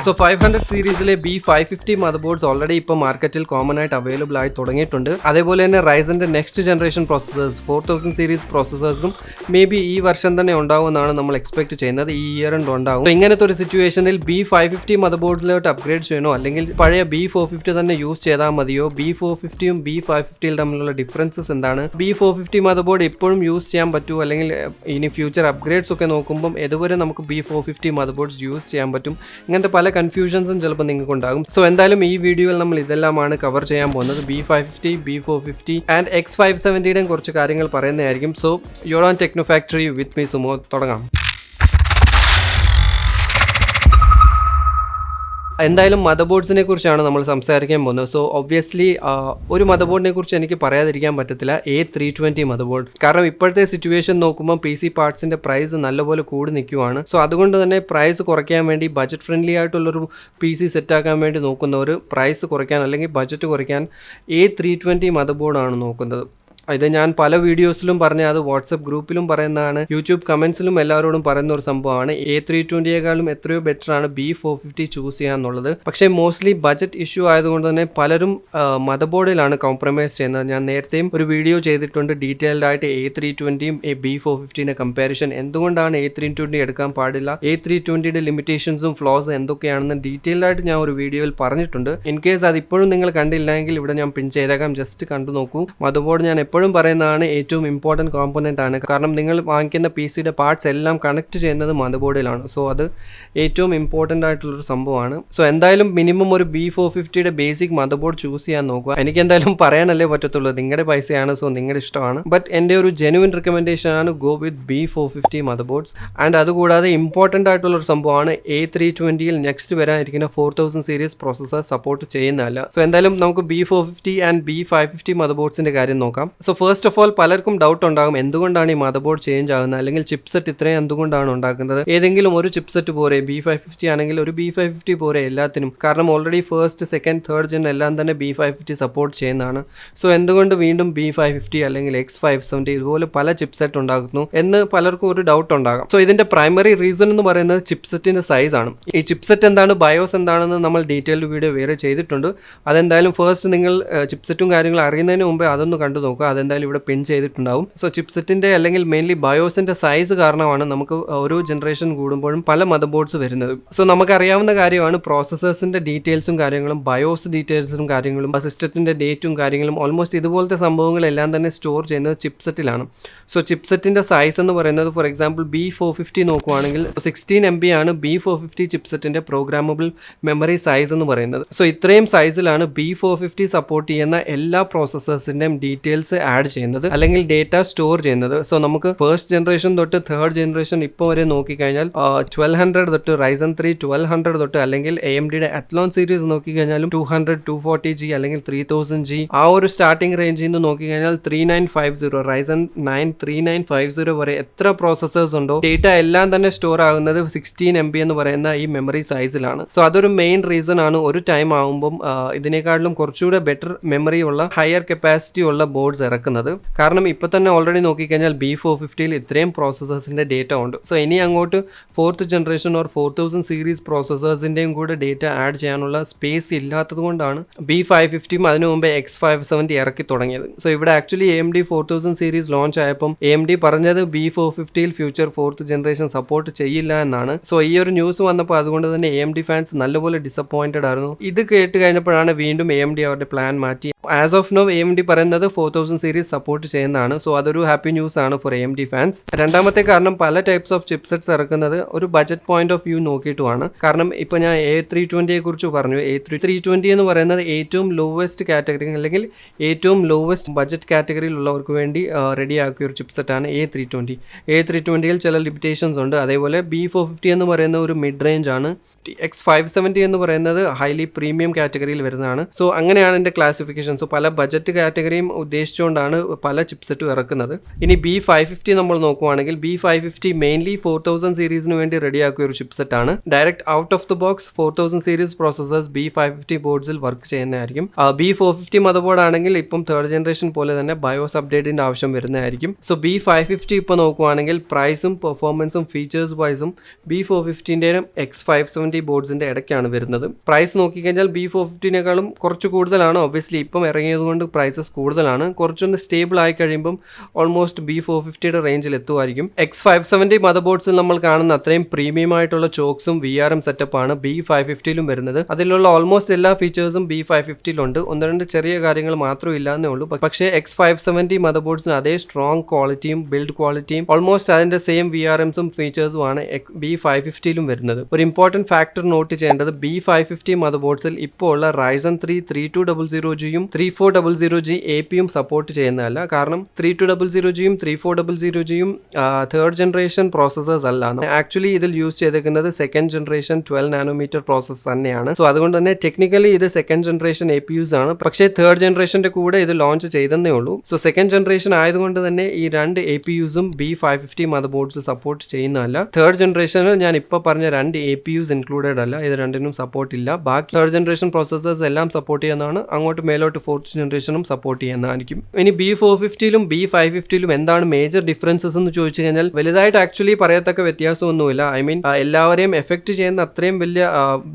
So 500 സീരീസിലെ B550 motherboards already ഇപ്പോൾ മാർക്കറ്റിൽ കോമൺ ആയിട്ട് അവൈലബിൾ ആയി തുടങ്ങിയിട്ടുണ്ട്. അതേപോലെ തന്നെ റൈസന്റെ നെക്സ്റ്റ് ജനറേഷൻ പ്രോസസ്സേഴ്സ് 4000 സീരീസ് പ്രോസസ്സേഴ്സും മേ ബി ഈ വർഷം തന്നെ ഉണ്ടാവുമെന്നാണ് നമ്മൾ എക്സ്പെക്ട് ചെയ്യുന്നത്. ഈ ഇയർ എൻഡ് ഉണ്ടാവും. ഇങ്ങനത്തെ ഒരു സിറ്റുവേഷനിൽ B550 മദർബോർഡിലോട്ട് അപ്ഗ്രേഡ് ചെയ്യണോ അല്ലെങ്കിൽ പഴയ B450 തന്നെ യൂസ് ചെയ്താൽ മതിയോ? B450യും B550യും തമ്മിലുള്ള ഡിഫറൻസസ് എന്താണ്? B450 മദർബോർഡ് ഇപ്പോഴും യൂസ് ചെയ്യാൻ പറ്റുമോ? അല്ലെങ്കിൽ ഇനി ഫ്യൂച്ചർ അപ്ഗ്രേഡ്സ് ഒക്കെ നോക്കുമ്പോൾ ഇതുവരെ നമുക്ക് B450 മദർബോർഡ്സ് യൂസ് ചെയ്യാൻ പറ്റും? ഇങ്ങനത്തെ പല കൺഫ്യൂഷൻസും ചിലപ്പോൾ നിങ്ങൾക്ക് ഉണ്ടാകും. സോ എന്തായാലും ഈ വീഡിയോയിൽ നമ്മൾ ഇതെല്ലാമാണ് കവർ ചെയ്യാൻ പോകുന്നത്. B550, B450 ആൻഡ് X570യുടെയും കുറച്ച് കാര്യങ്ങൾ പറയുന്നതായിരിക്കും. So your own techno factory with me sumo. തുടങ്ങാം. എന്തായാലും മദർബോർഡ്സിനെ കുറിച്ചാണ് നമ്മൾ സംസാരിക്കാൻ പോകുന്നത്. സോ ഒബ്വിയസ്ലി ഒരു മദർബോർഡിനെ കുറിച്ച് എനിക്ക് പറയാതിരിക്കാൻ പറ്റത്തില്ല, A320 മദർബോർഡ്. കാരണം ഇപ്പോഴത്തെ സിറ്റുവേഷൻ നോക്കുമ്പോൾ PC പാർട്സിന്റെ പ്രൈസ് നല്ലപോലെ കൂടി നിൽക്കുവാണ്. സോ അതുകൊണ്ട് തന്നെ പ്രൈസ് കുറയ്ക്കാൻ വേണ്ടി ബജറ്റ് ഫ്രണ്ട്ലി ആയിട്ടുള്ളൊരു PC സെറ്റാക്കാൻ വേണ്ടി നോക്കുന്നവർ പ്രൈസ് കുറയ്ക്കാൻ അല്ലെങ്കിൽ ബജറ്റ് കുറയ്ക്കാൻ A320 മദർബോർഡാണ് നോക്കുന്നത്. ഇത് ഞാൻ പല വീഡിയോസിലും പറഞ്ഞ, അത് വാട്സപ്പ് ഗ്രൂപ്പിലും പറയുന്നതാണ്, യൂട്യൂബ് കമൻസിലും എല്ലാവരോടും പറയുന്ന ഒരു സംഭവമാണ്. A320യേക്കാളും എത്രയോ ബെറ്റർ ആണ് B450 ചൂസ് ചെയ്യാന്നുള്ളത്. പക്ഷേ മോസ്റ്റ്ലി ബജറ്റ് ഇഷ്യൂ ആയതുകൊണ്ട് തന്നെ പലരും മദർബോർഡിലാണ് കോംപ്രമൈസ് ചെയ്യുന്നത്. ഞാൻ നേരത്തെയും ഒരു വീഡിയോ ചെയ്തിട്ടുണ്ട് ഡീറ്റെയിൽഡ് ആയിട്ട് A320യും B450യുടെ കമ്പാരിസൺ. എന്തുകൊണ്ടാണ് A320 എടുക്കാൻ പാടില്ല, A320യുടെ ലിമിറ്റേഷൻസും ഫ്ലോസും എന്തൊക്കെയാണെന്ന് ഡീറ്റെയിൽഡ് ആയിട്ട് ഞാൻ ഒരു വീഡിയോയിൽ പറഞ്ഞിട്ടുണ്ട്. ഇൻ കേസ് അത് ഇപ്പോഴും നിങ്ങൾ കണ്ടില്ലെങ്കിൽ ഇവിടെ ഞാൻ പിൻ ചെയ്തേക്കാം, ജസ്റ്റ് കണ്ടു നോക്കൂ. മദർബോർഡ് ഞാൻ എപ്പോഴും പറയുന്നതാണ് ഏറ്റവും ഇമ്പോർട്ടൻറ്റ് കോമ്പണൻ്റ് ആണ്. കാരണം നിങ്ങൾ വാങ്ങിക്കുന്ന PCയുടെ പാർട്സ് എല്ലാം കണക്ട് ചെയ്യുന്നത് മദർബോർഡിലാണ്. സോ അത് ഏറ്റവും ഇമ്പോർട്ടൻ്റ് ആയിട്ടുള്ളൊരു സംഭവമാണ്. സോ എന്തായാലും മിനിമം ഒരു B450യുടെ ബേസിക് മദർബോർഡ് ചൂസ് ചെയ്യാൻ നോക്കുക. എനിക്ക് എന്തായാലും പറയാനല്ലേ പറ്റത്തുള്ളൂ, നിങ്ങളുടെ പൈസയാണ്, സോ നിങ്ങളുടെ ഇഷ്ടമാണ്. ബട്ട് എൻ്റെ ഒരു ജെനുവിൻ റെക്കമെൻഡേഷൻ ആണ് ഗോ വിത്ത് B450 മദർബോർഡ്സ്. ആൻഡ് അതുകൂടാതെ ഇമ്പോർട്ടൻ്റ് ആയിട്ടുള്ളൊരു സംഭവമാണ് A320യിൽ നെക്സ്റ്റ് വരാനിരിക്കുന്ന 4000 സീരീസ് പ്രോസസ്സർ സപ്പോർട്ട് ചെയ്യുന്നതല്ല. സോ എന്തായാലും നമുക്ക് B450 ആൻഡ് B550 മദർബോർഡ്സിൻ്റെ കാര്യം നോക്കാം. സോ ഫസ്റ്റ് ഓഫ് ഓൾ പലർക്കും ഡൗട്ട് ഉണ്ടാകും, എന്തുകൊണ്ടാണ് ഈ മദർബോർഡ് ചേഞ്ച് ആകുന്നത്, അല്ലെങ്കിൽ ചിപ്സെറ്റ് ഇത്രയും എന്തുകൊണ്ടാണ് ഉണ്ടാക്കുന്നത്? ഏതെങ്കിലും ഒരു ചിപ്സെറ്റ് പോരെ? B550 ആണെങ്കിൽ ഒരു B550 പോരെ എല്ലാത്തിനും? കാരണം already first, second, third gen എല്ലാം തന്നെ B550 സപ്പോർട്ട് ചെയ്യുന്നതാണ്. സോ എന്തുകൊണ്ട് വീണ്ടും B550 അല്ലെങ്കിൽ X570 ഇതുപോലെ പല ചിപ്സെറ്റ് ഉണ്ടാകുന്നു എന്ന് പലർക്കും ഒരു ഡൗട്ട് ഉണ്ടാകാം. സോ ഇതിന്റെ പ്രൈമറി റീസൺ എന്ന് പറയുന്നത് ചിപ്സെറ്റിന്റെ സൈസ് ആണ്. ഈ ചിപ്സെറ്റ് എന്താണ്, ബയോസ് എന്താണെന്ന് നമ്മൾ ഡീറ്റെയിൽഡ് വീഡിയോ വേറെ ചെയ്തിട്ടുണ്ട്. അതെന്തായാലും ഫസ്റ്റ് നിങ്ങൾ ചിപ്സെറ്റും കാര്യങ്ങളും അറിയുന്നതിന് മുമ്പേ അതൊന്ന് കണ്ടു നോക്കുക. അതെന്തായാലും ഇവിടെ പിൻ ചെയ്തിട്ടുണ്ടാവും. സോ ചിപ്സെറ്റിന്റെ അല്ലെങ്കിൽ മെയിൻലി ബയോസിന്റെ സൈസ് കാരണമാണ് നമുക്ക് ഓരോ ജനറേഷൻ കൂടുമ്പോഴും പല മദർബോർഡ്സ് വരുന്നത്. സോ നമുക്കറിയാവുന്ന കാര്യമാണ് പ്രോസസ്സേഴ്സിന്റെ ഡീറ്റെയിൽസും കാര്യങ്ങളും, ബയോസ് ഡീറ്റെയിൽസും കാര്യങ്ങളും, സിസ്റ്റത്തിന്റെ ഡേറ്റും കാര്യങ്ങളും, ഓൾമോസ്റ്റ് ഇതുപോലത്തെ സംഭവങ്ങളെല്ലാം തന്നെ സ്റ്റോർ ചെയ്യുന്നത് ചിപ്സെറ്റിലാണ്. സോ ചിപ്സെറ്റിന്റെ സൈസ് എന്ന് പറയുന്നത് ഫോർ എക്സാമ്പിൾ B450 നോക്കുവാണെങ്കിൽ 16 MB ആണ് B450 ചിപ്സെറ്റിന്റെ പ്രോഗ്രാമബിൾ മെമ്മറി സൈസ് എന്ന് പറയുന്നത്. സോ ഇത്രയും സൈസിലാണ് B450 സപ്പോർട്ട് ചെയ്യുന്ന എല്ലാ പ്രോസസ്സേഴ്സിന്റെയും ഡീറ്റെയിൽസ് ആഡ് ചെയ്യുന്നത് അല്ലെങ്കിൽ ഡേറ്റ സ്റ്റോർ ചെയ്യുന്നത്. സോ നമുക്ക് ഫസ്റ്റ് ജനറേഷൻ തൊട്ട് തേർഡ് ജനറേഷൻ ഇപ്പോൾ വരെ നോക്കിക്കഴിഞ്ഞാൽ 1200 തൊട്ട് Ryzen 3 1200 തൊട്ട് അല്ലെങ്കിൽ AMDയുടെ Athlon സീരീസ് നോക്കിക്കഴിഞ്ഞാലും 200, 240G അല്ലെങ്കിൽ 3000G ആ ഒരു സ്റ്റാർട്ടിംഗ് റേഞ്ചിൽ നിന്ന് നോക്കിക്കഴിഞ്ഞാൽ 3950 Ryzen 9 3950 വരെ എത്ര പ്രോസസ്സേഴ്സ് ഉണ്ടോ ഡേറ്റ എല്ലാം തന്നെ സ്റ്റോർ ആകുന്നത് 16 MB എന്ന് പറയുന്ന ഈ മെമ്മറി സൈസിലാണ്. സോ അതൊരു മെയിൻ റീസൺ ആണ് ഒരു ടൈം ആകുമ്പം ഇതിനേക്കാളും കുറച്ചുകൂടെ ബെറ്റർ മെമ്മറി ഉള്ള ഹയർ കപ്പാസിറ്റി ഉള്ള ബോർഡ്സ് ഇറക്കുന്നത്. കാരണം ഇപ്പോൾ തന്നെ ഓൾറെഡി നോക്കിക്കഴിഞ്ഞാൽ B450യിൽ ഇത്രയും പ്രോസസ്സേഴ്സിന്റെ ഡേറ്റ ഉണ്ട്. സോ ഇനി അങ്ങോട്ട് 4th ജനറേഷൻ ഓർ 4000 സീരീസ് പ്രോസസ്സേഴ്സിന്റെയും കൂടെ ഡേറ്റ ആഡ് ചെയ്യാനുള്ള സ്പേസ് ഇല്ലാത്തത് കൊണ്ടാണ് B550 അതിനു മുമ്പേ X570 ഇറക്കി തുടങ്ങിയത്. സോ ഇവിടെ ആക്ച്വലി AMD 4000 സീരീസ് ലോഞ്ച് ആയപ്പോൾ AMD പറഞ്ഞത് B450യിൽ ഫ്യൂച്ചർ 4th ജനറേഷൻ സപ്പോർട്ട് ചെയ്യില്ല എന്നാണ്. സോ ഈ ഒരു ന്യൂസ് വന്നപ്പോൾ അതുകൊണ്ട് തന്നെ AMD ഫാൻസ് നല്ലപോലെ ഡിസപ്പോയിന്റഡ് ആയിരുന്നു. ഇത് കേട്ട് കഴിഞ്ഞപ്പോഴാണ് വീണ്ടും AMD അവരുടെ പ്ലാൻ മാറ്റി. ആസ് ഓഫ് നോ AMD പറയുന്നത് 4000 സീരീസ് സപ്പോർട്ട് ചെയ്യുന്നതാണ്. സോ അതൊരു ഹാപ്പി ന്യൂസ് ആണ് ഫോർ AMD ഫാൻസ്. രണ്ടാമത്തെ കാരണം പല ടൈപ്സ് ഓഫ് ചിപ്സെറ്റ്സ് ഇറക്കുന്നത് ഒരു ബജറ്റ് പോയിന്റ് ഓഫ് വ്യൂ നോക്കിയിട്ടുമാണ്. കാരണം ഇപ്പോൾ ഞാൻ A320യെ കുറിച്ച് പറഞ്ഞു. A320 എന്ന് പറയുന്നത് ഏറ്റവും ലോവസ്റ്റ് കാറ്റഗറി അല്ലെങ്കിൽ ഏറ്റവും ലോവസ്റ്റ് ബജറ്റ് കാറ്റഗറിയിലുള്ളവർക്ക് വേണ്ടി റെഡിയാക്കിയ ഒരു ചിപ്സെറ്റാണ് A320. A320യിൽ ചില ലിമിറ്റേഷൻസ് ഉണ്ട്. അതേപോലെ B450 എന്ന് പറയുന്ന ഒരു മിഡ് റേഞ്ച് ആണ്. X570 എന്ന് പറയുന്നത് ഹൈലി പ്രീമിയം കാറ്റഗറിയിൽ വരുന്നതാണ്. സോ അങ്ങനെയാണ് എൻ്റെ ക്ലാസിഫിക്കേഷൻ. സോ പല ബജറ്റ് കാറ്റഗറിയും ഉദ്ദേശിച്ചുകൊണ്ട് അറിഞ്ഞുകൊണ്ടാണ് പല ചിപ്സെറ്റും ഇറക്കുന്നത്. ഇനി B550 നമ്മൾ നോക്കുവാണെങ്കിൽ B550 മെയിൻലി 4000 സീരീസിന് വേണ്ടി റെഡിയാക്കിയ ഒരു ചിപ്സെറ്റ് ആണ്. Direct out of the box 4000 series processors B550 ബോർഡ്സിൽ വർക്ക് ചെയ്യുന്നതായിരിക്കും. B450 മദർബോർഡ് ആണെങ്കിൽ ഇപ്പം തേർഡ് ജനറേഷൻ പോലെ തന്നെ ബയോസ് അപ്ഡേറ്റിന്റെ ആവശ്യം വരുന്നതായിരിക്കും. സോ B550 ഇപ്പോൾ നോക്കുവാണെങ്കിൽ പ്രൈസും പെർഫോമൻസും ഫീച്ചേഴ്സ് വൈസും B450ന്റെയും X570 ബോർഡ്സിന്റെ ഇടയ്ക്കാണ് വരുന്നത്. പ്രൈസ് നോക്കിക്കഴിഞ്ഞാൽ B450നേക്കാളും കുറച്ച് കൂടുതലാണ്. ഒബ്വിയസ്ലി ഇപ്പം ഇറങ്ങിയത് കൊണ്ട് പ്രൈസസ് കൂടുതലാണ്. കുറച്ചൊന്ന് സ്റ്റേബിൾ ആയി കഴിയുമ്പം ഓൾമോസ്റ്റ് B450യുടെ റേഞ്ചിൽ എത്തുമായിരിക്കും. X570 മദർബോർഡ്സിൽ നമ്മൾ കാണുന്ന അത്രയും പ്രീമിയം ആയിട്ടുള്ള ചോക്സും VRM സെറ്റപ്പാണ് B550യിലും വരുന്നത്. അതിലുള്ള ഓൾമോസ്റ്റ് എല്ലാ ഫീച്ചേഴ്സും B550യിലുണ്ട്. ഒന്ന് രണ്ട് ചെറിയ കാര്യങ്ങൾ മാത്രമേ ഇല്ലാന്നേ ഉള്ളൂ. പക്ഷേ X570 മദർബോർഡ്സിന് അതേ സ്ട്രോങ് ക്വാളിറ്റിയും ബിൽഡ് ക്വാളിറ്റിയും ഓൾമോസ്റ്റ് അതിന്റെ സെയിം VRMസും ഫീച്ചേഴ്സും ആണ് B550യിലും വരുന്നത്. ഒരു ഇമ്പോർട്ടന്റ് ഫാക്ടർ നോട്ട് ചെയ്യേണ്ടത് B550 മദർബോർഡ്സിൽ ഇപ്പോൾ ഉള്ള Ryzen 3 3200Gയും 3400G APയും സപ്പോർട്ട് ചെയ്യുന്നതല്ല. കാരണം 3200Gയും 3400Gയും തേർഡ് ജനറേഷൻ പ്രോസസേഴ്സ് അല്ല. ആക്ച്വലി ഇതിൽ യൂസ് ചെയ്തേക്കുന്നത് സെക്കൻഡ് ജനറേഷൻ 12 നാനോമീറ്റർ പ്രോസസ് തന്നെയാണ്. സോ അതുകൊണ്ട് തന്നെ ടെക്നിക്കലി ഇത് സെക്കൻഡ് ജനറേഷൻ APUs ആണ്. പക്ഷേ തേർഡ് ജനറേഷന്റെ കൂടെ ഇത് ലോഞ്ച് ചെയ്തേ ഉള്ളൂ. സോ സെക്കൻഡ് ജനറേഷൻ ആയതുകൊണ്ട് തന്നെ ഈ രണ്ട് APUsഉം B550 മദർബോർഡ്സ് സപ്പോർട്ട് ചെയ്യുന്നതല്ല. തേർഡ് ജനറേഷനിൽ ഞാൻ ഇപ്പോൾ പറഞ്ഞ രണ്ട് APUs ഇൻക്ലൂഡഡ് അല്ല. ഇത് രണ്ടിനും സപ്പോർട്ട് ഇല്ല. ബാക്കി തേർഡ് ജനറേഷൻ പ്രോസസേഴ്സ് എല്ലാം സപ്പോർട്ട് ചെയ്യുന്നതാണ്. അങ്ങോട്ട് മേലോട്ട് ഫോർത്ത് ജനറേഷനും സപ്പോർട്ട് ചെയ്യുന്നതായിരിക്കും. ഇനി B450യിലും B550യിലും എന്താണ് മേജർ ഡിഫറൻസസ് എന്ന് ചോദിച്ചു കഴിഞ്ഞാൽ വലുതായിട്ട് ആക്ച്വലി പറയത്തക്ക വ്യത്യാസമൊന്നുമില്ല. ഐ മീൻ എല്ലാവരെയും എഫക്ട് ചെയ്യുന്ന അത്രയും വലിയ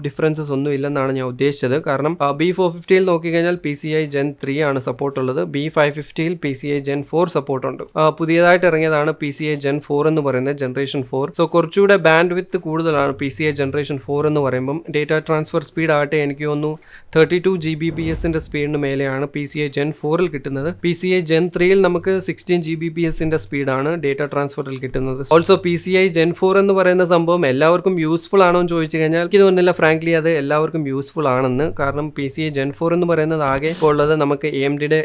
ഡിഫറൻസസ് ഒന്നും ഇല്ലെന്നാണ് ഞാൻ ഉദ്ദേശിച്ചത്. കാരണം B450യിൽ നോക്കിക്കഴിഞ്ഞാൽ PCI Gen 3 ആണ് സപ്പോർട്ട് ഉള്ളത്. B550യിൽ PCI Gen 4 സപ്പോർട്ട് ഉണ്ട്. പുതിയതായിട്ട് ഇറങ്ങിയതാണ് PCI Gen 4 എന്ന് പറയുന്നത്, ജനറേഷൻ 4. സോ കുറച്ചുകൂടെ ബാൻഡ് വിത്ത് കൂടുതലാണ് PCI ജനറേഷൻ 4 എന്ന് പറയുമ്പം. ഡേറ്റ ട്രാൻസ്ഫർ സ്പീഡ് ആകട്ടെ എനിക്ക് തോന്നുന്നു 32 Gbps സ്പീഡിന് മേലെയാണ് PCI Gen 4ൽ കിട്ടുന്നത്. PCI Gen 3യിൽ നമുക്ക് 16 Gbps സ്പീഡാണ് ഡേറ്റ ട്രാൻസ്ഫറിൽ കിട്ടുന്നത്. ഓൾസോ PCI Gen 4 എന്ന് പറയുന്ന സംഭവം എല്ലാവർക്കും യൂസ്ഫുൾ ആണോ എന്ന് ചോദിച്ചു കഴിഞ്ഞാൽ എനിക്ക് തോന്നുന്നില്ല ഫ്രാങ്ക്ലി അത് എല്ലാവർക്കും യൂസ്ഫുൾ ആണെന്ന്. കാരണം PCI Gen 4 എന്ന് പറയുന്നത് ആകെ ഇപ്പോൾ ഉള്ളത് നമുക്ക് AMDയുടെ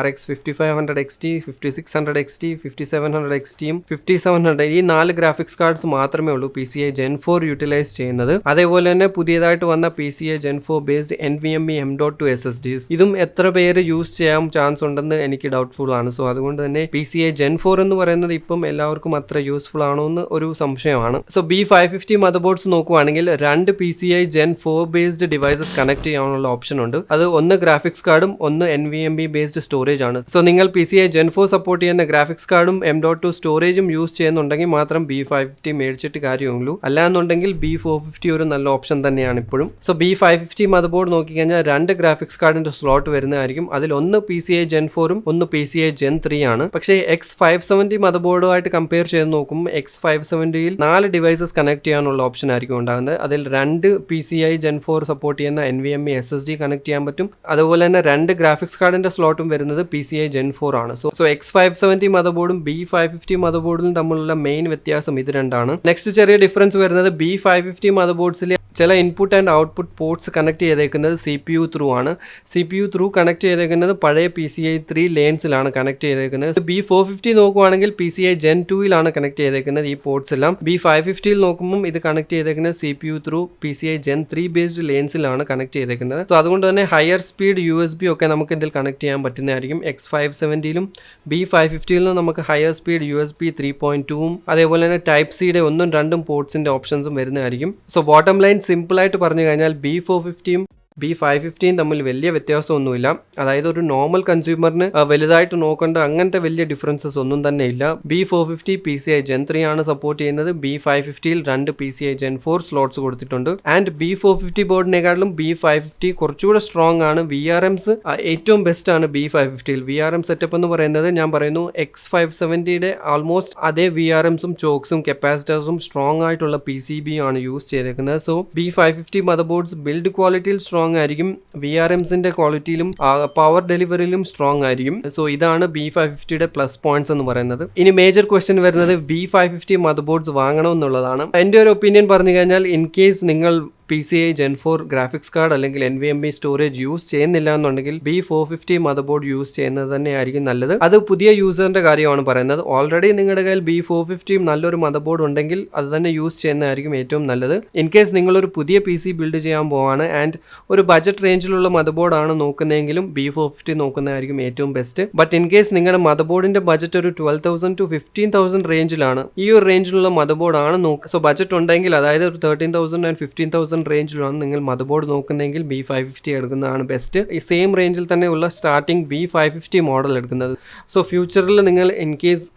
RX 5500 XT, 5600 XT, 5700 XTയും 5700 ഈ 4 ഗ്രാഫിക്സ് കാർഡ്സ് മാത്രമേ ഉള്ളൂ PCI Gen 4 യൂട്ടിലൈസ് ചെയ്യുന്നത്. അതേപോലെ തന്നെ പുതിയതായിട്ട് വന്ന PCI Gen 4 based NVMe M.2 SSDs ഇതും എത്ര പേര് യൂസ് ചെയ്യാൻ ചാൻസ് ഉണ്ടെന്ന് എനിക്ക് ഡൗട്ട്ഫുൾ ആണ്. സോ അതുകൊണ്ട് തന്നെ PCI Gen 4 എന്ന് പറയുന്നത് ഇപ്പം എല്ലാവർക്കും അത്ര യൂസ്ഫുൾ ആണോ എന്ന് ഒരു സംശയമാണ്. സോ B550 മദർബോർഡ്സ് നോക്കുവാണെങ്കിൽ രണ്ട് PCI Gen 4 based devices connect ചെയ്യാനുള്ള ഓപ്ഷൻ ഉണ്ട്. അത് ഒന്ന് ഗ്രാഫിക്സ് കാർഡും ഒന്ന് NVMe ബേസ്ഡ് സ്റ്റോറേജ് ആണ്. സോ നിങ്ങൾ PCI Gen 4 സപ്പോർട്ട് ചെയ്യുന്ന ഗ്രാഫിക്സ് കാർഡും M.2 സ്റ്റോറേജും യൂസ് ചെയ്യുന്നുണ്ടെങ്കിൽ മാത്രം B550 മേടിച്ചിട്ട് കാര്യമുള്ളൂ. അല്ലാന്നുണ്ടെങ്കിൽ B450 ഒരു നല്ല ഓപ്ഷൻ തന്നെയാണ് ഇപ്പോഴും. സോ B550 മദർബോർഡ് നോക്കിക്കഴിഞ്ഞാൽ രണ്ട് ഗ്രാഫിക്സ് കാർഡിന്റെ സ്ലോട്ട് വരുന്നതായിരിക്കും. അതിൽ ഒന്ന് PCI Gen 4ഉം ഒന്ന് PCI Gen 3 ആണ്. പക്ഷേ X570 മദർബോർഡുമായിട്ട് കമ്പയർ ചെയ്ത് നോക്കുമ്പോൾ X570യിൽ 4 ഡിവൈസസ് കണക്ട് ചെയ്യാനുള്ള ഓപ്ഷൻ ആയിരിക്കും ഉണ്ടാകുന്നത്. അതിൽ രണ്ട് PCI Gen 4 സപ്പോർട്ട് ചെയ്യുന്ന NVMe SSD കണക്ട് ചെയ്യാൻ പറ്റും. അതുപോലെ തന്നെ രണ്ട് ഗ്രാഫിക്സ് കാർഡിന്റെ സ്ലോട്ടും വരുന്നത് PCI Gen 4 ആണ്. സോ X570 മദർബോർഡും B550 മദർബോർഡിലും തമ്മിലുള്ള മെയിൻ വ്യത്യാസം ഇത് രണ്ടാണ്. നെക്സ്റ്റ് ചെറിയ ഡിഫറൻസ് വരുന്നത് B550 മദർബോർഡ്സിൽ ചില input and output ports connect ചെയ്തേക്കുന്നത് CPU ത്രൂ ആണ്. CPU ത്രൂ കണക്ട് ചെയ്തേക്കുന്നത് പഴയ PCI 3 ലേൻസിലാണ് കണക്ട് ചെയ്തേക്കുന്നത്. B450 നോക്കുവാണെങ്കിൽ PCI Gen 2യിലാണ് കണക്ട് ചെയ്തേക്കുന്നത് ഈ പോർട്സ് എല്ലാം. B550യിൽ നോക്കുമ്പോൾ ഇത് കണക്ട് ചെയ്തേക്കുന്നത് CPU through PCI Gen 3 based ലേൻസിലാണ് കണക്ട് ചെയ്തേക്കുന്നത്. സോ അതുകൊണ്ട് തന്നെ ഹയർ സ്പീഡ് USB ഒക്കെ നമുക്ക് ഇതിൽ കണക്ട് ചെയ്യാൻ പറ്റുന്നതായിരിക്കും. X570യിലും B550യിലും നമുക്ക് ഹയർ സ്പീഡ് USB 3.2ഉം അതേപോലെ തന്നെ ടൈപ്പ് സിയുടെ 1ഉം 2ഉം പോർട്സിന്റെ ഓപ്ഷൻസും വരുന്നതായിരിക്കും. സോ ബോട്ടം ലൈൻ സിമ്പിൾ ആയിട്ട് പറഞ്ഞു കഴിഞ്ഞാൽ B450യും B550 തമ്മിൽ വലിയ വ്യത്യാസമൊന്നുമില്ല. അതായത് ഒരു നോർമൽ കൺസ്യൂമറിന് വലുതായിട്ട് നോക്കേണ്ട അങ്ങനത്തെ വലിയ ഡിഫറൻസസ് ഒന്നും തന്നെ ഇല്ല. B450 PCI Gen 3 ആണ് സപ്പോർട്ട് ചെയ്യുന്നത്. B550യിൽ രണ്ട് PCI Gen 4 സ്ലോട്ട്സ് കൊടുത്തിട്ടുണ്ട്. ആൻഡ് B450 ബോർഡിനെക്കാളും B550 കുറച്ചുകൂടെ സ്ട്രോങ് ആണ്. VRMs ഏറ്റവും ബെസ്റ്റ് ആണ് B550യിൽ. VRM സെറ്റപ്പ് എന്ന് പറയുന്നത് ഞാൻ പറയുന്നു X570യുടെ ആൾമോസ്റ്റ് അതേ VRMസും ചോക്സും കപ്പാസിറ്റേഴ്സും സ്ട്രോങ് ആയിട്ടുള്ള PCB ആണ് യൂസ് ചെയ്തേക്കുന്നത്. സോ B550 മദർബോർഡ്സ് ബിൽഡ് ക്വാളിറ്റിയിൽ സ്ട്രോങ് ആയിരിക്കും. VRMസിന്റെ ക്വാളിറ്റിയിലും പവർ ഡെലിവറിയിലും സ്ട്രോങ് ആയിരിക്കും. സോ ഇതാണ് B550യുടെ പ്ലസ് പോയിന്റ്സ് എന്ന് പറയുന്നത്. ഇനി മേജർ ക്വസ്റ്റ്യൻ വരുന്നത് B550 മദർബോർഡ്സ് വാങ്ങണമെന്നുള്ളതാണ്. എൻ്റെ ഒരു ഒപ്പീനിയൻ പറഞ്ഞു കഴിഞ്ഞാൽ ഇൻ കേസ് നിങ്ങൾ PCI Gen 4 ഗ്രാഫിക്സ് കാർഡ് അല്ലെങ്കിൽ NVMe സ്റ്റോറേജ് യൂസ് ചെയ്യുന്നില്ല എന്നുണ്ടെങ്കിൽ B450 മദർബോർഡ് യൂസ് ചെയ്യുന്നത് തന്നെയായിരിക്കും നല്ലത്. അത് പുതിയ യൂസറിന്റെ കാര്യമാണ് പറയുന്നത്. ഓൾറെഡി നിങ്ങളുടെ കയ്യിൽ B450 നല്ലൊരു മദർബോർഡ് ഉണ്ടെങ്കിൽ അത് തന്നെ യൂസ് ചെയ്യുന്നതായിരിക്കും ഏറ്റവും നല്ലത്. ഇൻ കേസ് നിങ്ങളൊരു പുതിയ PC ബിൽഡ് ചെയ്യാൻ പോവാണ് ആൻഡ് ഒരു ബജറ്റ് റേഞ്ചിലുള്ള മദർബോർഡ് ആണ് നോക്കുന്നതെങ്കിലും B450 നോക്കുന്നതായിരിക്കും ഏറ്റവും ബെസ്റ്റ്. ബട്ട് ഇൻ കേസ് നിങ്ങളുടെ മദർബോർഡിന്റെ ബജറ്റ് ഒരു 12,000 to 15,000 റേഞ്ചിലാണ്, ഈ ഒരു റേഞ്ചിലുള്ള മദർബോർഡ് ആണ് നോക്കുക. സോ ബജറ്റ് ഉണ്ടെങ്കിൽ അതായത് ഒരു 13,000 and 15,000 റേഞ്ചിലാണ് നിങ്ങൾ മദർബോർഡ് നോക്കുന്നതെങ്കിൽ B550 എടുക്കുന്നതാണ് ബെസ്റ്റ്. ഈ സെയിം റേഞ്ചിൽ തന്നെ ഉള്ള സ്റ്റാർട്ടിംഗ് B550 മോഡൽ എടുക്കുന്നത്. സോ ഫ്യൂച്ചറിൽ നിങ്ങൾ ഇൻ കേസ്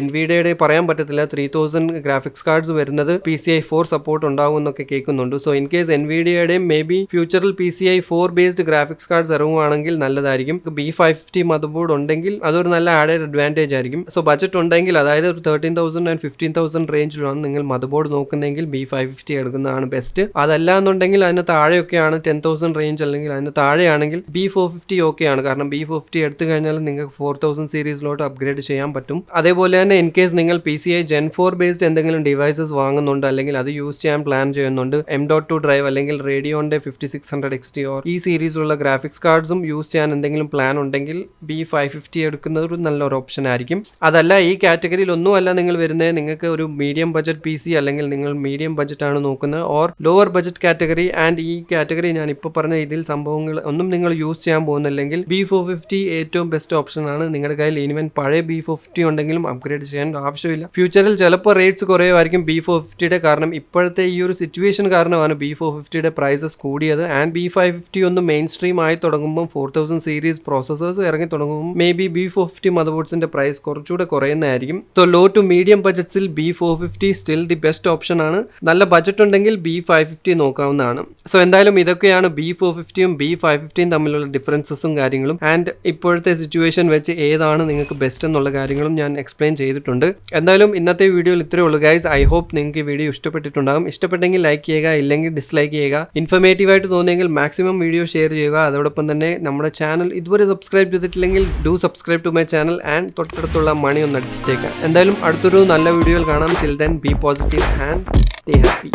NVIDIAയുടെ പറയാൻ പറ്റത്തില്ല 3000 ഗ്രാഫിക്സ് കാർഡ്സ് വരുന്നത് PCI 4 സപ്പോർട്ട് ഉണ്ടാവും എന്നൊക്കെ കേൾക്കുന്നുണ്ട്. സോ ഇൻ കേസ് NVIDIAയുടെയും മേ ബി ഫ്യൂച്ചറിൽ PCI 4 ബേസ്ഡ് ഗ്രാഫിക്സ് കാർഡ്സ് ഇറങ്ങുവാണെങ്കിൽ നല്ലതായിരിക്കും. B550 മദർബോർഡ് ഉണ്ടെങ്കിൽ അതൊരു നല്ല ആഡഡ് അഡ്വാൻറ്റേജ് ആയിരിക്കും. സോ ബജറ്റ് ഉണ്ടെങ്കിൽ അതായത് ഒരു 13,000 and 15,000 റേഞ്ചിലാണ് നിങ്ങൾ മദർബോർഡ് നോക്കുന്നതെങ്കിൽ B550 എടുക്കുന്നതാണ് ബെസ്റ്റ്. അതല്ല എന്നുണ്ടെങ്കിൽ അതിന് താഴെയൊക്കെയാണ് 10,000 റേഞ്ച് അല്ലെങ്കിൽ അതിന് താഴെയാണെങ്കിൽ B450 ഓക്കെയാണ്. കാരണം B450 എടുത്തു കഴിഞ്ഞാൽ നിങ്ങൾക്ക് 4000 സീരീസിലോട്ട് അപ്ഗ്രേഡ് ചെയ്യാൻ പറ്റും. അതേപോലെ തന്നെ ഇൻ കേസ് നിങ്ങൾ PCI Gen 4 ബേസ്ഡ് എന്തെങ്കിലും ഡിവൈസസ് വാങ്ങുന്നുണ്ട് അല്ലെങ്കിൽ അത് യൂസ് ചെയ്യാൻ പ്ലാൻ ചെയ്യുന്നുണ്ട്, M.2 ഡ്രൈവ് അല്ലെങ്കിൽ റേഡിയോന്റെ 5600 XT ഓർ ഈ സീരീസിലുള്ള ഗ്രാഫിക്സ് കാർഡ്സും യൂസ് ചെയ്യാൻ എന്തെങ്കിലും പ്ലാൻ ഉണ്ടെങ്കിൽ B550 എടുക്കുന്നത് ഒരു നല്ലൊരു ഓപ്ഷൻ ആയിരിക്കും. അതല്ല ഈ കാറ്റഗറിയിൽ ഒന്നുമല്ല നിങ്ങൾ വരുന്നത്, നിങ്ങൾക്ക് ഒരു മീഡിയം ബജറ്റ് PC അല്ലെങ്കിൽ നിങ്ങൾ മീഡിയം ബജറ്റ് ആണ് നോക്കുന്നത് or lower budget category and ഈ കാറ്റഗറി ഞാൻ ഇപ്പോൾ പറഞ്ഞ ഇതിൽ സംഭവങ്ങൾ ഒന്നും നിങ്ങൾ യൂസ് ചെയ്യാൻ പോകുന്നില്ലെങ്കിൽ B450 ഏറ്റവും ബെസ്റ്റ് ഓപ്ഷൻ ആണ്. നിങ്ങളുടെ കയ്യിൽ ഈവൻ പഴയ B450 ഉണ്ടെങ്കിലും അപ്ഗ്രേഡ് ചെയ്യേണ്ട ആവശ്യമില്ല. ഫ്യൂച്ചറിൽ ചിലപ്പോൾ റേറ്റ്സ് കുറയുമായിരിക്കും B450യുടെ, കാരണം ഇപ്പോഴത്തെ ഈ ഒരു സിറ്റുവേഷൻ കാരണമാണ് B450യുടെ പ്രൈസസ് കൂടിയത്. ആൻഡ് B550 ഒന്ന് മെയിൻ സ്ട്രീം ആയി തുടങ്ങുമ്പോൾ 4000 സീരീസ് പ്രോസസേഴ്സ് ഇറങ്ങി തുടങ്ങുമ്പോൾ മേ ബി B450 മദർബോർഡ്സിന്റെ പ്രൈസ് കുറച്ചുകൂടെ കുറയുന്നതായിരിക്കും. സോ ലോ ടു മീഡിയം ബജറ്റ്സിൽ B450 still the best option ആണ്. നല്ല ബജറ്റ് ഉണ്ടെങ്കിൽ B550 നോക്കാവുന്നതാണ്. സോ എന്തായാലും ഇതൊക്കെയാണ് B450യും B550യും തമ്മിലുള്ള ഡിഫറൻസസും കാര്യങ്ങളും ആൻഡ് ഇപ്പോഴത്തെ സിറ്റുവേഷൻ വെച്ച് ഏതാണ് നിങ്ങൾക്ക് ബെസ്റ്റ് എന്നുള്ള കാര്യങ്ങളും ഞാൻ എക്സ്പ്ലെയിൻ ചെയ്തിട്ടുണ്ട്. എന്തായാലും ഇന്നത്തെ വീഡിയോയിൽ ഇത്രയേ ഉള്ളൂ ഗൈസ്. ഐ ഹോപ്പ് നിങ്ങൾക്ക് ഈ വീഡിയോ ഇഷ്ടപ്പെട്ടിട്ടുണ്ടാകും. ഇഷ്ടപ്പെട്ടെങ്കിൽ ലൈക്ക് ചെയ്യുക, ഇല്ലെങ്കിൽ ഡിസ്ലൈക്ക് ചെയ്യുക. ഇൻഫർമേറ്റീവ് ആയിട്ട് തോന്നിയെങ്കിൽ മാക്സിമം വീഡിയോ ഷെയർ ചെയ്യുക. അതോടൊപ്പം തന്നെ നമ്മുടെ ചാനൽ ഇതുവരെ സബ്സ്ക്രൈബ് ചെയ്തിട്ടില്ലെങ്കിൽ do subscribe to my channel and തൊട്ടടുത്തുള്ള മണി ഒന്ന് അടിച്ചിട്ടേക്കാം. എന്തായാലും അടുത്തൊരു നല്ല വീഡിയോയിൽ കാണാം. Till then be positive and stay happy.